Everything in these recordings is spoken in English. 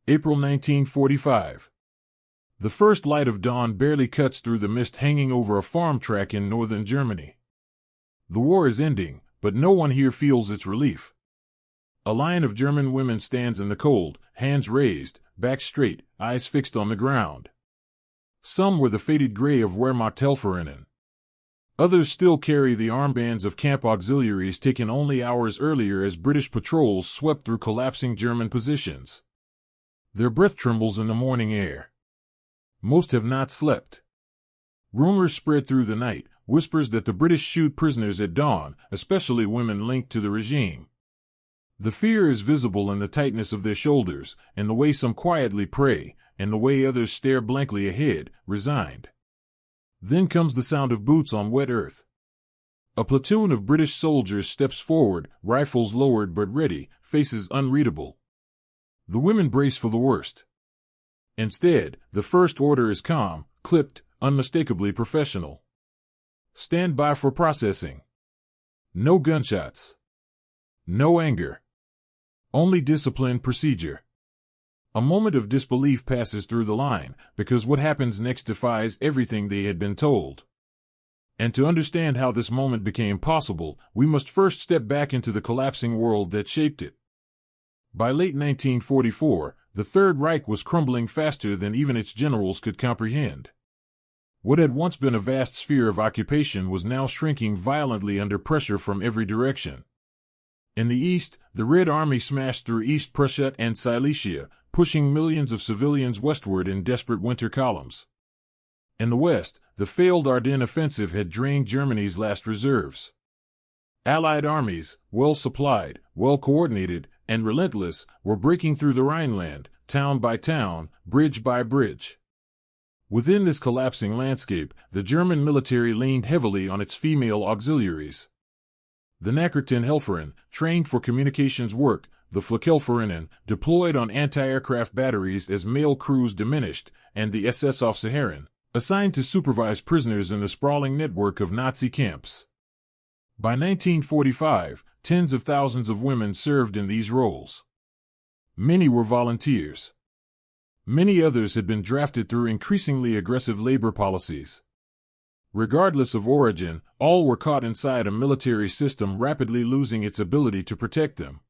April 1945. The first light of dawn barely cuts through the mist hanging over a farm track in northern Germany. The war is ending, but no one here feels its relief. A line of German women stands in the cold, hands raised, back straight, eyes fixed on the ground. Some wear the faded gray of Wehrmachthelferinnen. Others still carry the armbands of camp auxiliaries taken only hours earlier as British patrols swept through collapsing German positions. Their breath trembles in the morning air. Most have not slept. Rumors spread through the night, whispers that the British shoot prisoners at dawn, especially women linked to the regime. The fear is visible in the tightness of their shoulders, in the way some quietly pray, and the way others stare blankly ahead, resigned. Then comes the sound of boots on wet earth. A platoon of British soldiers steps forward, rifles lowered but ready, faces unreadable. The women brace for the worst. Instead, the first order is calm, clipped, unmistakably professional. Stand by for processing. No gunshots. No anger. Only disciplined procedure. A moment of disbelief passes through the line, because what happens next defies everything they had been told. And to understand how this moment became possible, we must first step back into the collapsing world that shaped it. By late 1944, the Third Reich was crumbling faster than even its generals could comprehend. What had once been a vast sphere of occupation was now shrinking violently under pressure from every direction. In the east, the Red Army smashed through East Prussia and Silesia, pushing millions of civilians westward in desperate winter columns. In the west, the failed Ardennes offensive had drained Germany's last reserves. Allied armies, well-supplied, well-coordinated, and relentless, were breaking through the Rhineland, town by town, bridge by bridge. Within this collapsing landscape, the German military leaned heavily on its female auxiliaries. The Nachrichtenhelferinnen, trained for communications work, the Flakhelferinnen, deployed on anti-aircraft batteries as male crews diminished, and the SS-Offizierinnen, assigned to supervise prisoners in the sprawling network of Nazi camps. By 1945, tens of thousands of women served in these roles. Many were volunteers. Many others had been drafted through increasingly aggressive labor policies. Regardless of origin, all were caught inside a military system rapidly losing its ability to protect them.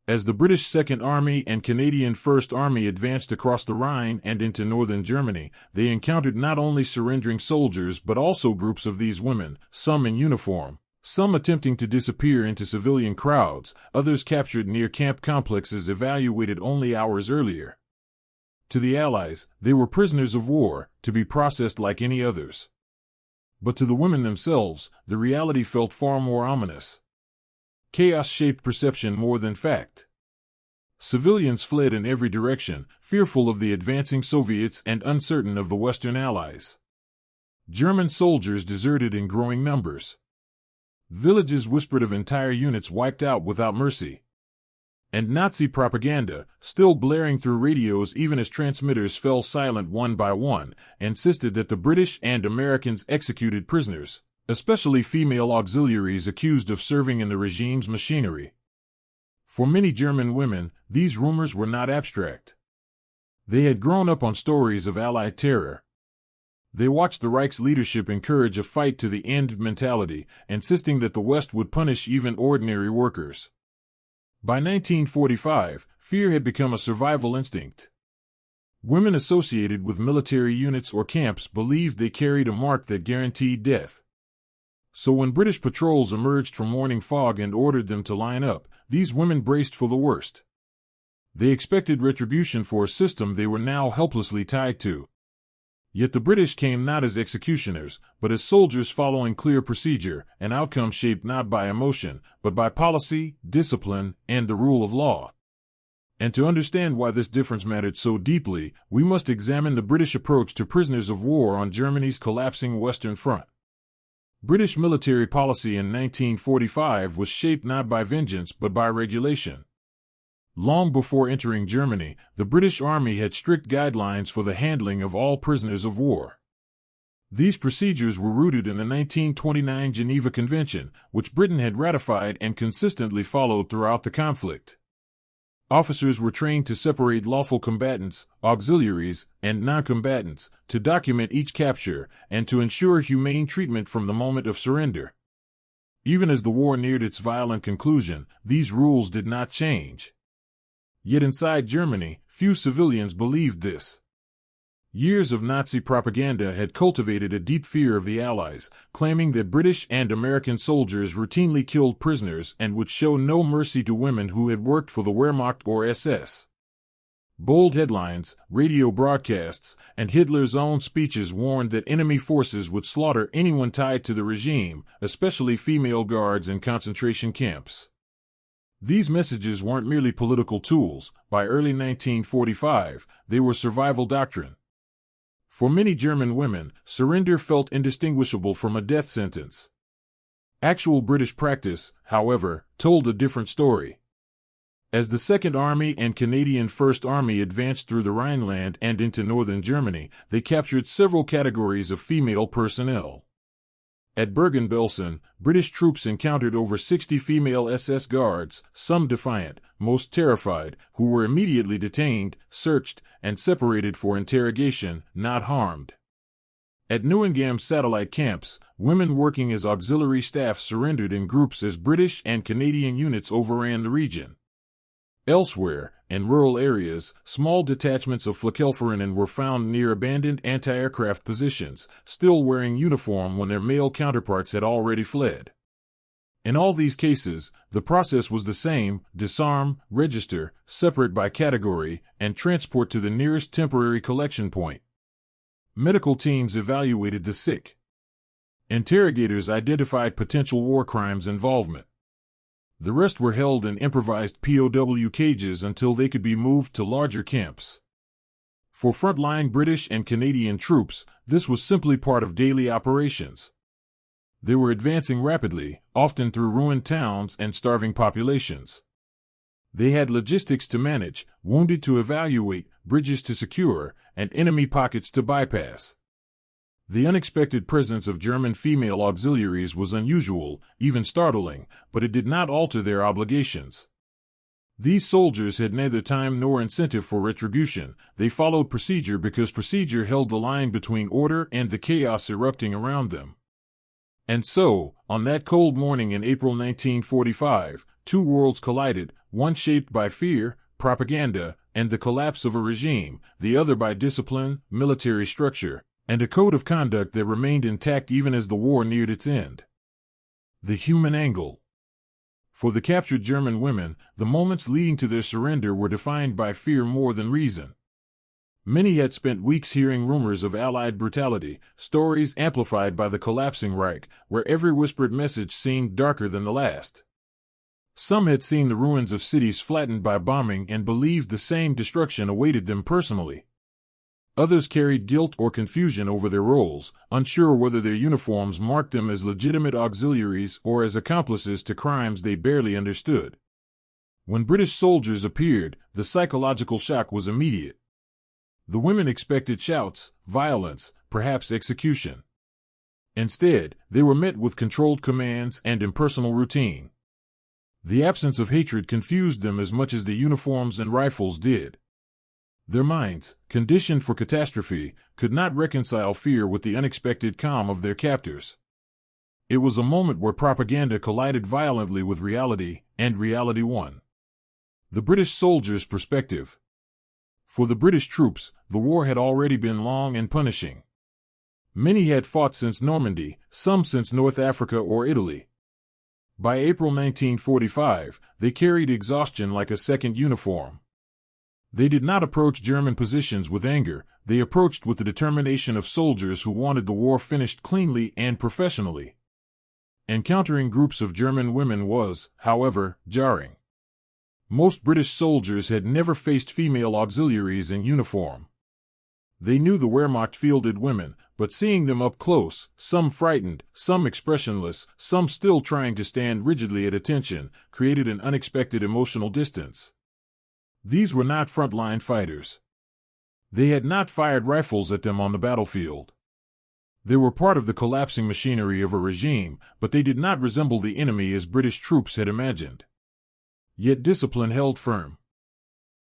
As the British Second Army and Canadian First Army advanced across the Rhine and into northern Germany, they encountered not only surrendering soldiers but also groups of these women, some in uniform, some attempting to disappear into civilian crowds, others captured near camp complexes evacuated only hours earlier. To the Allies, they were prisoners of war, to be processed like any others. But to the women themselves, the reality felt far more ominous. Chaos shaped perception more than fact. Civilians fled in every direction, fearful of the advancing Soviets and uncertain of the Western Allies. German soldiers deserted in growing numbers. Villages whispered of entire units wiped out without mercy. And Nazi propaganda, still blaring through radios even as transmitters fell silent one by one, insisted that the British and Americans executed prisoners, especially female auxiliaries accused of serving in the regime's machinery. For many German women, these rumors were not abstract. They had grown up on stories of Allied terror. They watched the Reich's leadership encourage a fight-to-the-end mentality, insisting that the West would punish even ordinary workers. By 1945, fear had become a survival instinct. Women associated with military units or camps believed they carried a mark that guaranteed death. So when British patrols emerged from morning fog and ordered them to line up, these women braced for the worst. They expected retribution for a system they were now helplessly tied to. Yet the British came not as executioners, but as soldiers following clear procedure, an outcome shaped not by emotion, but by policy, discipline, and the rule of law. And to understand why this difference mattered so deeply, we must examine the British approach to prisoners of war on Germany's collapsing Western Front. British military policy in 1945 was shaped not by vengeance but by regulation. Long before entering Germany, the British Army had strict guidelines for the handling of all prisoners of war. These procedures were rooted in the 1929 Geneva Convention, which Britain had ratified and consistently followed throughout the conflict. Officers were trained to separate lawful combatants, auxiliaries, and non-combatants, to document each capture, and to ensure humane treatment from the moment of surrender. Even as the war neared its violent conclusion, these rules did not change. Yet inside Germany, few civilians believed this. Years of Nazi propaganda had cultivated a deep fear of the Allies, claiming that British and American soldiers routinely killed prisoners and would show no mercy to women who had worked for the Wehrmacht or SS. Bold headlines, radio broadcasts, and Hitler's own speeches warned that enemy forces would slaughter anyone tied to the regime, especially female guards in concentration camps. These messages weren't merely political tools. By early 1945, they were survival doctrine. For many German women, surrender felt indistinguishable from a death sentence. Actual British practice, however, told a different story. As the Second Army and Canadian First Army advanced through the Rhineland and into northern Germany, they captured several categories of female personnel. At Bergen-Belsen, British troops encountered over 60 female SS guards, some defiant, most terrified, who were immediately detained, searched, and separated for interrogation, not harmed. At Neuengamme satellite camps, women working as auxiliary staff surrendered in groups as British and Canadian units overran the region. Elsewhere, in rural areas, small detachments of Flakhelferinnen were found near abandoned anti-aircraft positions, still wearing uniform when their male counterparts had already fled. In all these cases, the process was the same: disarm, register, separate by category, and transport to the nearest temporary collection point. Medical teams evaluated the sick. Interrogators identified potential war crimes involvement. The rest were held in improvised POW cages until they could be moved to larger camps. For frontline British and Canadian troops, this was simply part of daily operations. They were advancing rapidly, often through ruined towns and starving populations. They had logistics to manage, wounded to evaluate, bridges to secure, and enemy pockets to bypass. The unexpected presence of German female auxiliaries was unusual, even startling, but it did not alter their obligations. These soldiers had neither time nor incentive for retribution. They followed procedure because procedure held the line between order and the chaos erupting around them. And so, on that cold morning in April 1945, two worlds collided, one shaped by fear, propaganda, and the collapse of a regime, the other by discipline, military structure, and a code of conduct that remained intact even as the war neared its end. The human angle. For the captured German women, the moments leading to their surrender were defined by fear more than reason. Many had spent weeks hearing rumors of Allied brutality, stories amplified by the collapsing Reich, where every whispered message seemed darker than the last. Some had seen the ruins of cities flattened by bombing and believed the same destruction awaited them personally. Others carried guilt or confusion over their roles, unsure whether their uniforms marked them as legitimate auxiliaries or as accomplices to crimes they barely understood. When British soldiers appeared, the psychological shock was immediate. The women expected shouts, violence, perhaps execution. Instead, they were met with controlled commands and impersonal routine. The absence of hatred confused them as much as the uniforms and rifles did. Their minds, conditioned for catastrophe, could not reconcile fear with the unexpected calm of their captors. It was a moment where propaganda collided violently with reality, and reality won. The British soldiers' perspective. For the British troops, the war had already been long and punishing. Many had fought since Normandy, some since North Africa or Italy. By April 1945, they carried exhaustion like a second uniform. They did not approach German positions with anger, they approached with the determination of soldiers who wanted the war finished cleanly and professionally. Encountering groups of German women was, however, jarring. Most British soldiers had never faced female auxiliaries in uniform. They knew the Wehrmacht fielded women, but seeing them up close, some frightened, some expressionless, some still trying to stand rigidly at attention, created an unexpected emotional distance. These were not frontline fighters. They had not fired rifles at them on the battlefield. They were part of the collapsing machinery of a regime, but they did not resemble the enemy as British troops had imagined. Yet discipline held firm.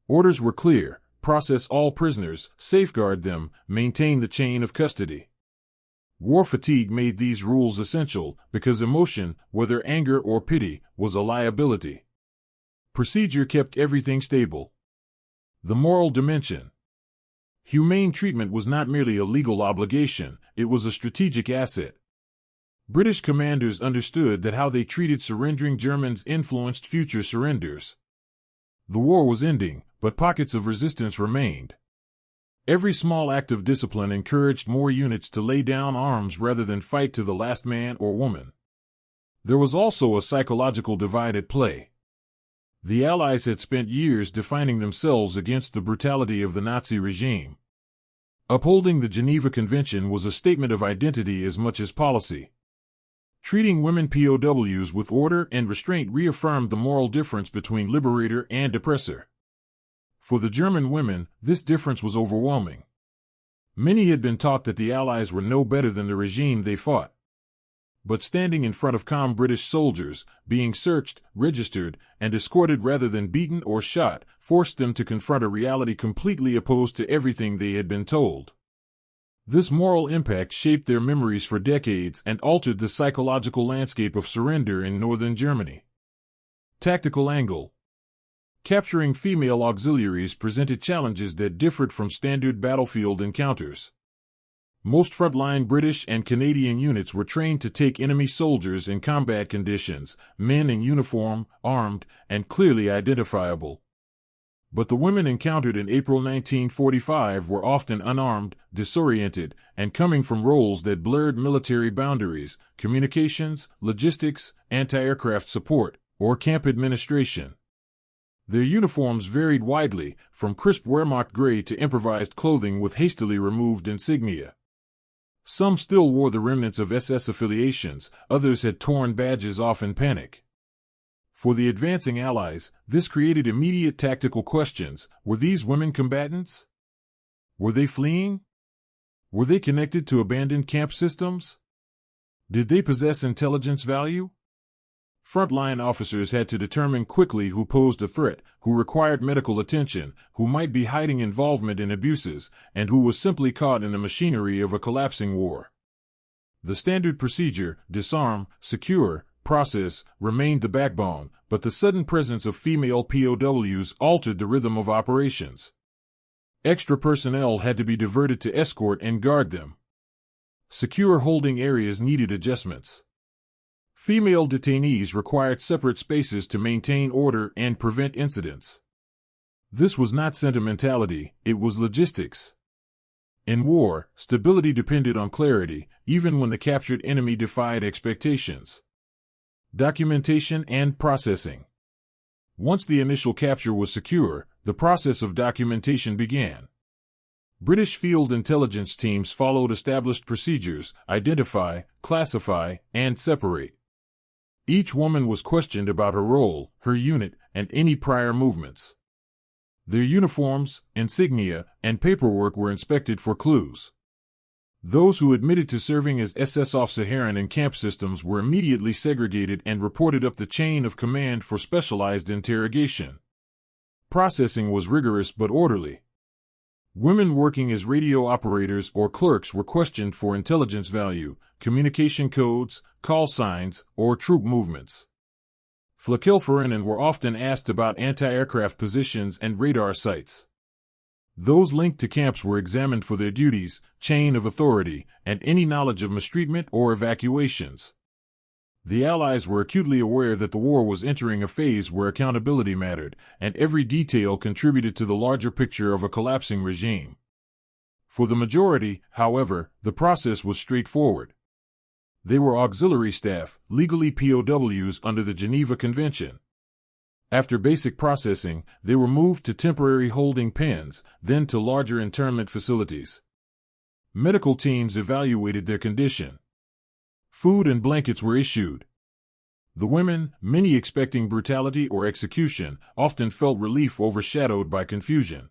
Orders were clear: process all prisoners, safeguard them, maintain the chain of custody. War fatigue made these rules essential because emotion, whether anger or pity, was a liability. Procedure kept everything stable. The moral dimension. Humane treatment was not merely a legal obligation, it was a strategic asset. British commanders understood that how they treated surrendering Germans influenced future surrenders. The war was ending, but pockets of resistance remained. Every small act of discipline encouraged more units to lay down arms rather than fight to the last man or woman. There was also a psychological divide at play. The Allies had spent years defining themselves against the brutality of the Nazi regime. Upholding the Geneva Convention was a statement of identity as much as policy. Treating women POWs with order and restraint reaffirmed the moral difference between liberator and oppressor. For the German women, this difference was overwhelming. Many had been taught that the Allies were no better than the regime they fought. But standing in front of calm British soldiers, being searched, registered, and escorted rather than beaten or shot, forced them to confront a reality completely opposed to everything they had been told. This moral impact shaped their memories for decades and altered the psychological landscape of surrender in northern Germany. Tactical angle. Capturing female auxiliaries presented challenges that differed from standard battlefield encounters. Most frontline British and Canadian units were trained to take enemy soldiers in combat conditions, men in uniform, armed, and clearly identifiable. But the women encountered in April 1945 were often unarmed, disoriented, and coming from roles that blurred military boundaries: communications, logistics, anti-aircraft support, or camp administration. Their uniforms varied widely, from crisp Wehrmacht gray to improvised clothing with hastily removed insignia. Some still wore the remnants of SS affiliations, others had torn badges off in panic. For the advancing Allies, this created immediate tactical questions. Were these women combatants? Were they fleeing? Were they connected to abandoned camp systems? Did they possess intelligence value? Frontline officers had to determine quickly who posed a threat, who required medical attention, who might be hiding involvement in abuses, and who was simply caught in the machinery of a collapsing war. The standard procedure, disarm, secure, process, remained the backbone, but the sudden presence of female POWs altered the rhythm of operations. Extra personnel had to be diverted to escort and guard them. Secure holding areas needed adjustments. Female detainees required separate spaces to maintain order and prevent incidents. This was not sentimentality, it was logistics. In war, stability depended on clarity, even when the captured enemy defied expectations. Documentation and processing. Once the initial capture was secure, the process of documentation began. British field intelligence teams followed established procedures: identify, classify, and separate. Each woman was questioned about her role, her unit, and any prior movements. Their uniforms, insignia, and paperwork were inspected for clues. Those who admitted to serving as SS Officerherren in camp systems were immediately segregated and reported up the chain of command for specialized interrogation. Processing was rigorous but orderly. Women working as radio operators or clerks were questioned for intelligence value, communication codes, call signs, or troop movements. Flakhelferinnen were often asked about anti-aircraft positions and radar sites. Those linked to camps were examined for their duties, chain of authority, and any knowledge of mistreatment or evacuations. The Allies were acutely aware that the war was entering a phase where accountability mattered, and every detail contributed to the larger picture of a collapsing regime. For the majority, however, the process was straightforward. They were auxiliary staff, legally POWs under the Geneva Convention. After basic processing, they were moved to temporary holding pens, then to larger internment facilities. Medical teams evaluated their condition. Food and blankets were issued. The women, many expecting brutality or execution, often felt relief overshadowed by confusion.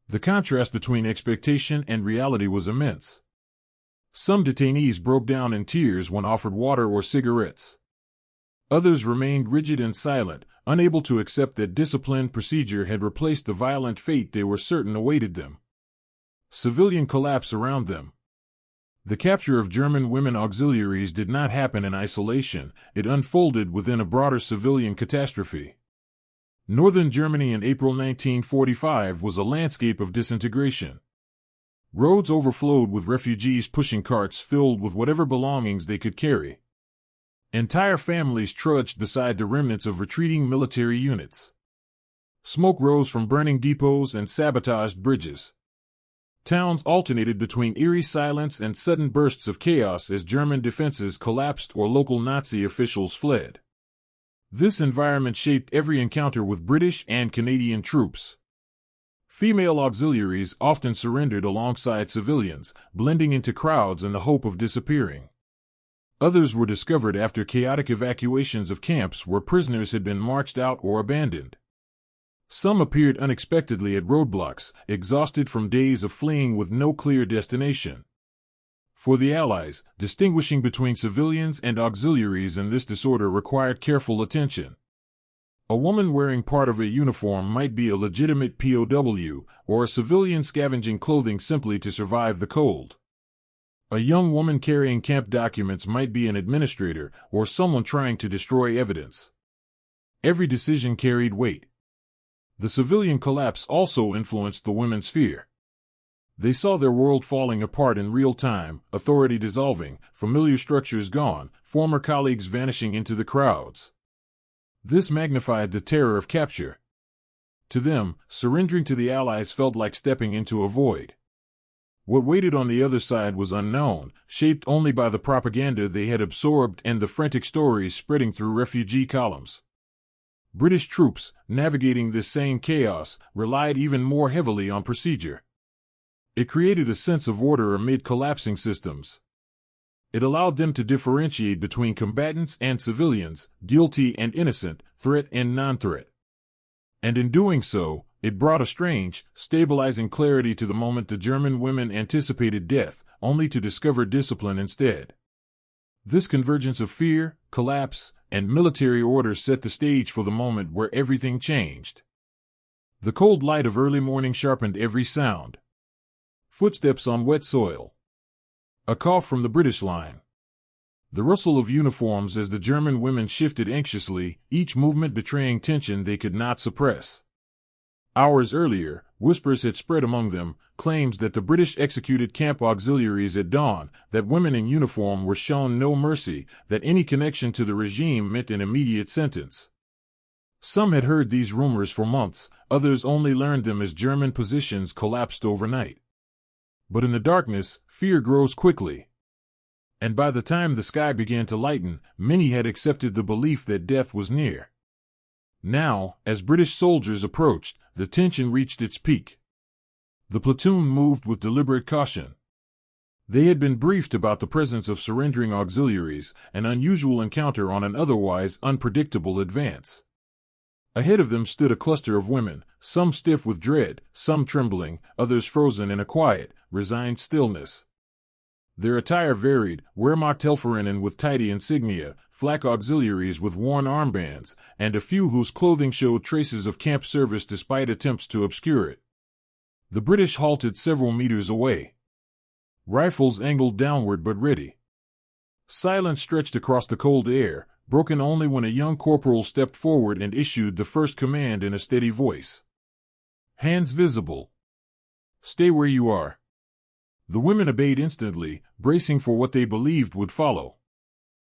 The contrast between expectation and reality was immense. Some detainees broke down in tears when offered water or cigarettes. Others remained rigid and silent, unable to accept that disciplined procedure had replaced the violent fate they were certain awaited them. Civilian collapse around them. The capture of German women auxiliaries did not happen in isolation, it unfolded within a broader civilian catastrophe. Northern Germany in April 1945 was a landscape of disintegration. Roads overflowed with refugees pushing carts filled with whatever belongings they could carry. Entire families trudged beside the remnants of retreating military units. Smoke rose from burning depots and sabotaged bridges. Towns alternated between eerie silence and sudden bursts of chaos as German defenses collapsed or local Nazi officials fled. This environment shaped every encounter with British and Canadian troops. Female auxiliaries often surrendered alongside civilians, blending into crowds in the hope of disappearing. Others were discovered after chaotic evacuations of camps where prisoners had been marched out or abandoned. Some appeared unexpectedly at roadblocks, exhausted from days of fleeing with no clear destination. For the Allies, distinguishing between civilians and auxiliaries in this disorder required careful attention. A woman wearing part of a uniform might be a legitimate POW, or a civilian scavenging clothing simply to survive the cold. A young woman carrying camp documents might be an administrator, or someone trying to destroy evidence. Every decision carried weight. The civilian collapse also influenced the women's fear. They saw their world falling apart in real time, authority dissolving, familiar structures gone, former colleagues vanishing into the crowds. This magnified the terror of capture. To them, surrendering to the Allies felt like stepping into a void. What waited on the other side was unknown, shaped only by the propaganda they had absorbed and the frantic stories spreading through refugee columns. British troops, navigating this same chaos, relied even more heavily on procedure. It created a sense of order amid collapsing systems. It allowed them to differentiate between combatants and civilians, guilty and innocent, threat and non-threat. And in doing so, it brought a strange, stabilizing clarity to the moment the German women anticipated death, only to discover discipline instead. This convergence of fear, collapse, and military order set the stage for the moment where everything changed. The cold light of early morning sharpened every sound. Footsteps on wet soil. A cough from the British line. The rustle of uniforms as the German women shifted anxiously, each movement betraying tension they could not suppress. Hours earlier, whispers had spread among them, claims that the British executed camp auxiliaries at dawn, that women in uniform were shown no mercy, that any connection to the regime meant an immediate sentence. Some had heard these rumors for months, others only learned them as German positions collapsed overnight. But in the darkness, fear grows quickly. And by the time the sky began to lighten, many had accepted the belief that death was near. Now, as British soldiers approached, the tension reached its peak. The platoon moved with deliberate caution. They had been briefed about the presence of surrendering auxiliaries, an unusual encounter on an otherwise unpredictable advance. Ahead of them stood a cluster of women, some stiff with dread, some trembling, others frozen in a quiet, resigned stillness. Their attire varied, Wehrmachthelferinnen with tidy insignia, flak auxiliaries with worn armbands, and a few whose clothing showed traces of camp service despite attempts to obscure it. The British halted several meters away. Rifles angled downward but ready. Silence stretched across the cold air, broken only when a young corporal stepped forward and issued the first command in a steady voice. Hands visible. Stay where you are. The women obeyed instantly, bracing for what they believed would follow.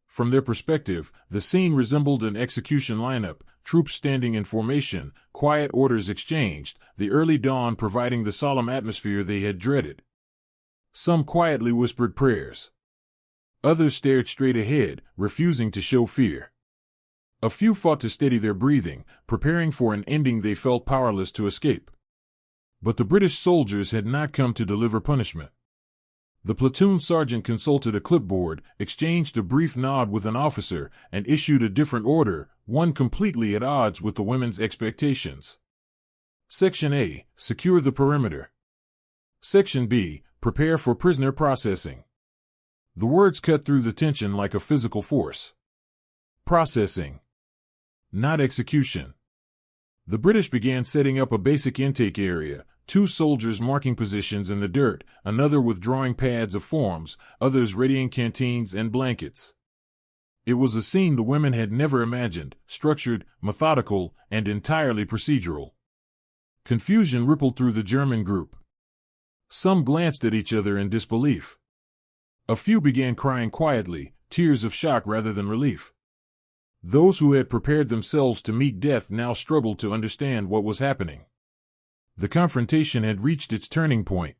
From their perspective, the scene resembled an execution lineup, troops standing in formation, quiet orders exchanged, the early dawn providing the solemn atmosphere they had dreaded. Some quietly whispered prayers. Others stared straight ahead, refusing to show fear. A few fought to steady their breathing, preparing for an ending they felt powerless to escape. But the British soldiers had not come to deliver punishment. The platoon sergeant consulted a clipboard, exchanged a brief nod with an officer, and issued a different order, one completely at odds with the women's expectations. Section A, secure the perimeter. Section B, prepare for prisoner processing. The words cut through the tension like a physical force. Processing. not execution. The British began setting up a basic intake area, 2 soldiers marking positions in the dirt, another with drawing pads of forms, others readying canteens and blankets. It was a scene the women had never imagined, structured, methodical, and entirely procedural. Confusion rippled through the German group. Some glanced at each other in disbelief. A few began crying quietly, tears of shock rather than relief. Those who had prepared themselves to meet death now struggled to understand what was happening. The confrontation had reached its turning point.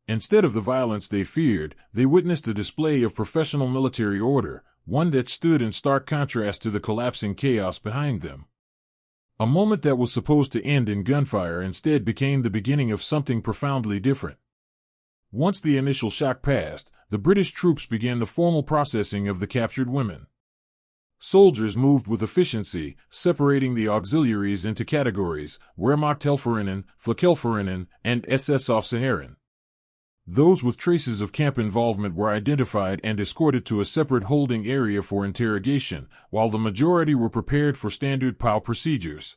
Instead of the violence they feared, they witnessed a display of professional military order, one that stood in stark contrast to the collapsing chaos behind them. A moment that was supposed to end in gunfire instead became the beginning of something profoundly different. Once the initial shock passed, the British troops began the formal processing of the captured women. Soldiers moved with efficiency, separating the auxiliaries into categories: Wehrmachthelferinnen, Flakhelferinnen, and SS-Offizierinnen. Those with traces of camp involvement were identified and escorted to a separate holding area for interrogation, while the majority were prepared for standard POW procedures.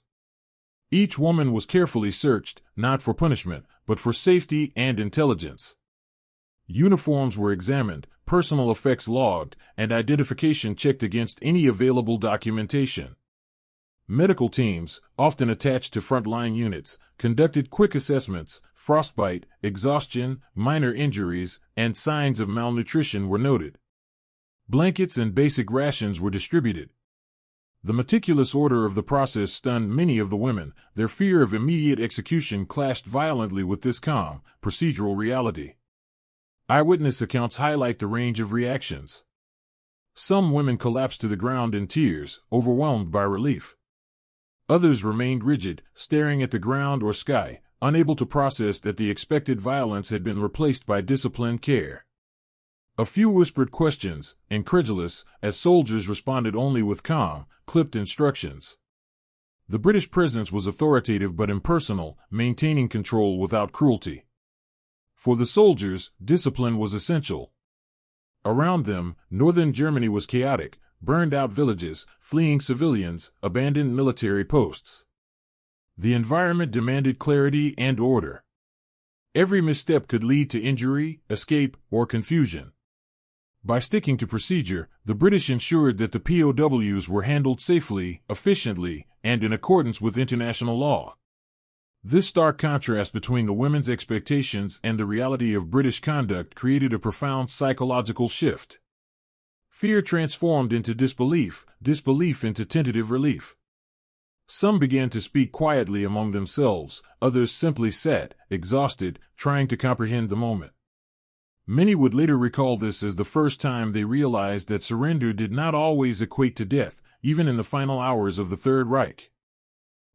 Each woman was carefully searched, not for punishment, but for safety and intelligence. Uniforms were examined, personal effects logged, and identification checked against any available documentation. Medical teams, often attached to frontline units, conducted quick assessments. Frostbite, exhaustion, minor injuries, and signs of malnutrition were noted. Blankets and basic rations were distributed. The meticulous order of the process stunned many of the women. Their fear of immediate execution clashed violently with this calm, procedural reality. Eyewitness accounts highlight the range of reactions. Some women collapsed to the ground in tears, overwhelmed by relief. Others remained rigid, staring at the ground or sky, unable to process that the expected violence had been replaced by disciplined care. A few whispered questions, incredulous, as soldiers responded only with calm, clipped instructions. The British presence was authoritative but impersonal, maintaining control without cruelty. For the soldiers, discipline was essential. Around them, northern Germany was chaotic: burned-out villages, fleeing civilians, abandoned military posts. The environment demanded clarity and order. Every misstep could lead to injury, escape, or confusion. By sticking to procedure, the British ensured that the POWs were handled safely, efficiently, and in accordance with international law. This stark contrast between the women's expectations and the reality of British conduct created a profound psychological shift. Fear transformed into disbelief, disbelief into tentative relief. Some began to speak quietly among themselves, others simply sat, exhausted, trying to comprehend the moment. Many would later recall this as the first time they realized that surrender did not always equate to death, even in the final hours of the Third Reich.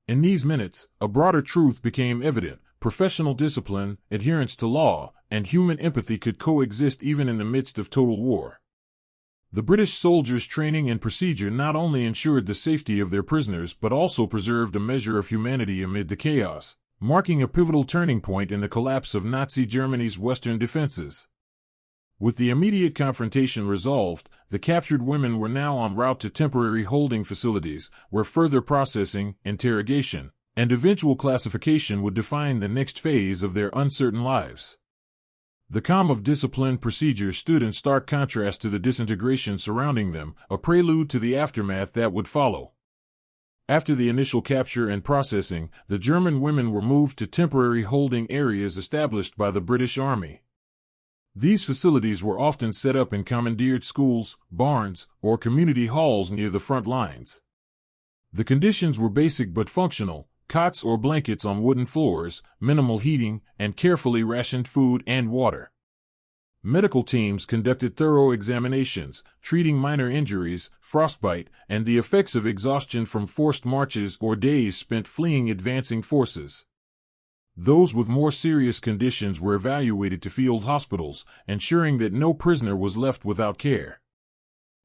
In these minutes, a broader truth became evident: professional discipline, adherence to law, and human empathy could coexist even in the midst of total war. The British soldiers' training and procedure not only ensured the safety of their prisoners but also preserved a measure of humanity amid the chaos, marking a pivotal turning point in the collapse of Nazi Germany's western defenses. With the immediate confrontation resolved, the captured women were now en route to temporary holding facilities, where further processing, interrogation, and eventual classification would define the next phase of their uncertain lives. The calm of disciplined procedure stood in stark contrast to the disintegration surrounding them, a prelude to the aftermath that would follow. After the initial capture and processing, the German women were moved to temporary holding areas established by the British Army. These facilities were often set up in commandeered schools, barns, or community halls near the front lines. The conditions were basic but functional: cots or blankets on wooden floors, minimal heating, and carefully rationed food and water. Medical teams conducted thorough examinations, treating minor injuries, frostbite, and the effects of exhaustion from forced marches or days spent fleeing advancing forces. Those with more serious conditions were evacuated to field hospitals, ensuring that no prisoner was left without care.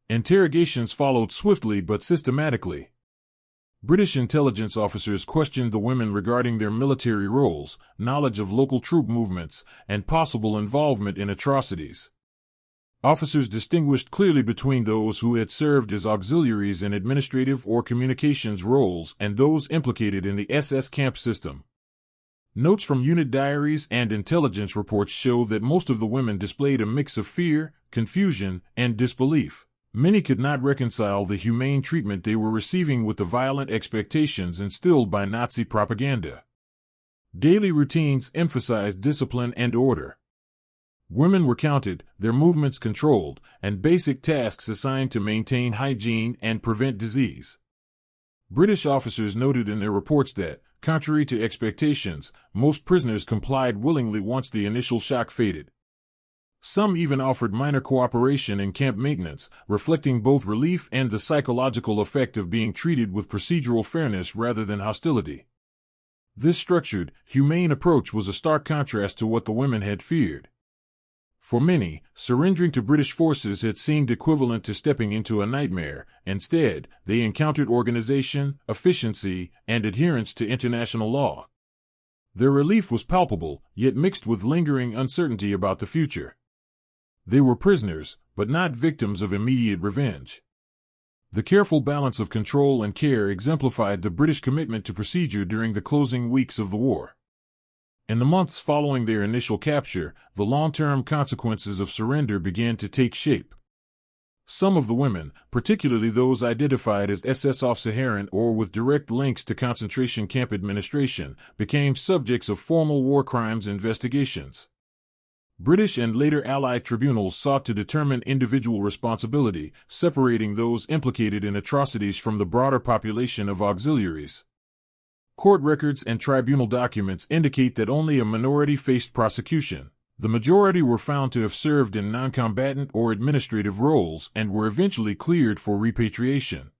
Interrogations followed swiftly but systematically. British intelligence officers questioned the women regarding their military roles, knowledge of local troop movements, and possible involvement in atrocities. Officers distinguished clearly between those who had served as auxiliaries in administrative or communications roles and those implicated in the SS camp system. Notes from unit diaries and intelligence reports show that most of the women displayed a mix of fear, confusion, and disbelief. Many could not reconcile the humane treatment they were receiving with the violent expectations instilled by Nazi propaganda. Daily routines emphasized discipline and order. Women were counted, their movements controlled, and basic tasks assigned to maintain hygiene and prevent disease. British officers noted in their reports that, contrary to expectations, most prisoners complied willingly once the initial shock faded. Some even offered minor cooperation in camp maintenance, reflecting both relief and the psychological effect of being treated with procedural fairness rather than hostility. This structured, humane approach was a stark contrast to what the women had feared. For many, surrendering to British forces had seemed equivalent to stepping into a nightmare. Instead, they encountered organization, efficiency, and adherence to international law. Their relief was palpable, yet mixed with lingering uncertainty about the future. They were prisoners, but not victims of immediate revenge. The careful balance of control and care exemplified the British commitment to procedure during the closing weeks of the war. In the months following their initial capture, the long-term consequences of surrender began to take shape. Some of the women, particularly those identified as SS Aufseherin or with direct links to concentration camp administration, became subjects of formal war crimes investigations. British and later Allied tribunals sought to determine individual responsibility, separating those implicated in atrocities from the broader population of auxiliaries. Court records and tribunal documents indicate that only a minority faced prosecution. The majority were found to have served in non-combatant or administrative roles and were eventually cleared for repatriation.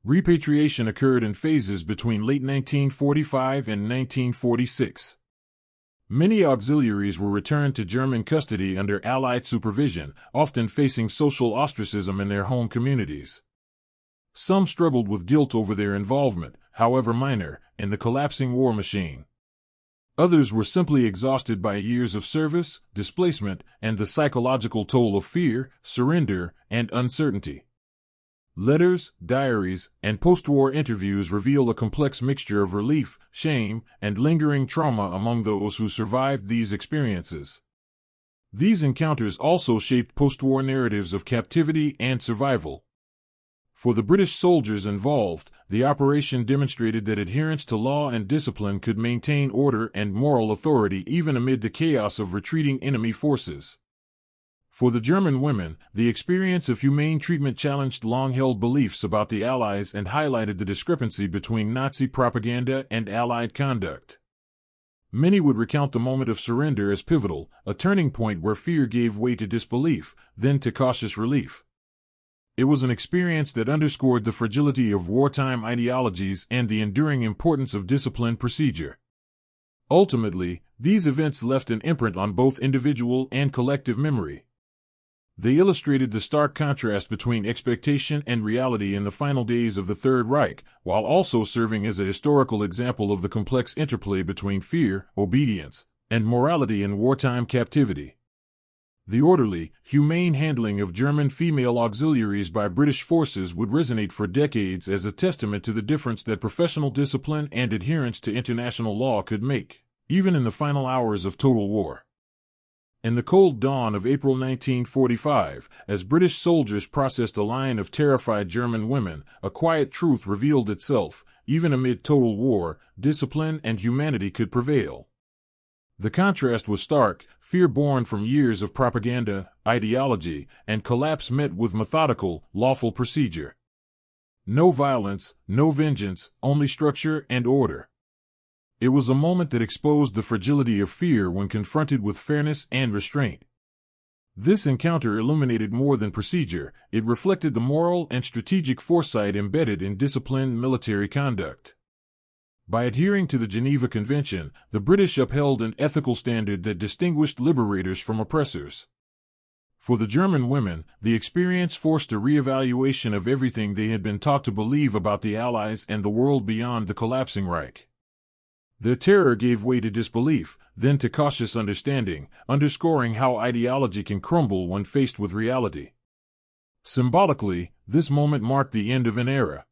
Repatriation occurred in phases between late 1945 and 1946. Many auxiliaries were returned to German custody under Allied supervision, often facing social ostracism in their home communities. Some struggled with guilt over their involvement, however minor, in the collapsing war machine. Others were simply exhausted by years of service, displacement, and the psychological toll of fear, surrender, and uncertainty. Letters, diaries, and post-war interviews reveal a complex mixture of relief, shame, and lingering trauma among those who survived these experiences. These encounters also shaped post-war narratives of captivity and survival. For the British soldiers involved, the operation demonstrated that adherence to law and discipline could maintain order and moral authority even amid the chaos of retreating enemy forces. For the German women, the experience of humane treatment challenged long-held beliefs about the Allies and highlighted the discrepancy between Nazi propaganda and Allied conduct. Many would recount the moment of surrender as pivotal, a turning point where fear gave way to disbelief, then to cautious relief. It was an experience that underscored the fragility of wartime ideologies and the enduring importance of disciplined procedure. Ultimately, these events left an imprint on both individual and collective memory. They illustrated the stark contrast between expectation and reality in the final days of the Third Reich, while also serving as a historical example of the complex interplay between fear, obedience, and morality in wartime captivity. The orderly, humane handling of German female auxiliaries by British forces would resonate for decades as a testament to the difference that professional discipline and adherence to international law could make, even in the final hours of total war. In the cold dawn of April 1945, as British soldiers processed a line of terrified German women, a quiet truth revealed itself: even amid total war, discipline and humanity could prevail. The contrast was stark: fear born from years of propaganda, ideology, and collapse met with methodical, lawful procedure. No violence, no vengeance, only structure and order. It was a moment that exposed the fragility of fear when confronted with fairness and restraint. This encounter illuminated more than procedure; it reflected the moral and strategic foresight embedded in disciplined military conduct. By adhering to the Geneva Convention, the British upheld an ethical standard that distinguished liberators from oppressors. For the German women, the experience forced a re-evaluation of everything they had been taught to believe about the Allies and the world beyond the collapsing Reich. Their terror gave way to disbelief, then to cautious understanding, underscoring how ideology can crumble when faced with reality. Symbolically, this moment marked the end of an era.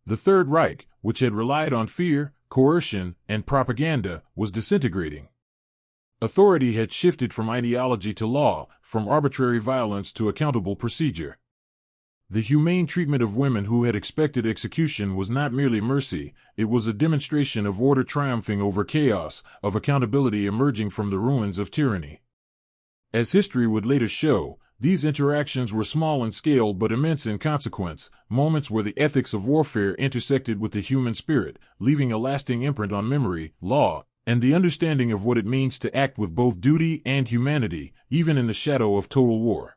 The Third Reich, which had relied on fear, coercion, and propaganda, was disintegrating. Authority had shifted from ideology to law, from arbitrary violence to accountable procedure. The humane treatment of women who had expected execution was not merely mercy, it was a demonstration of order triumphing over chaos, of accountability emerging from the ruins of tyranny. As history would later show, these interactions were small in scale but immense in consequence, moments where the ethics of warfare intersected with the human spirit, leaving a lasting imprint on memory, law, and the understanding of what it means to act with both duty and humanity, even in the shadow of total war.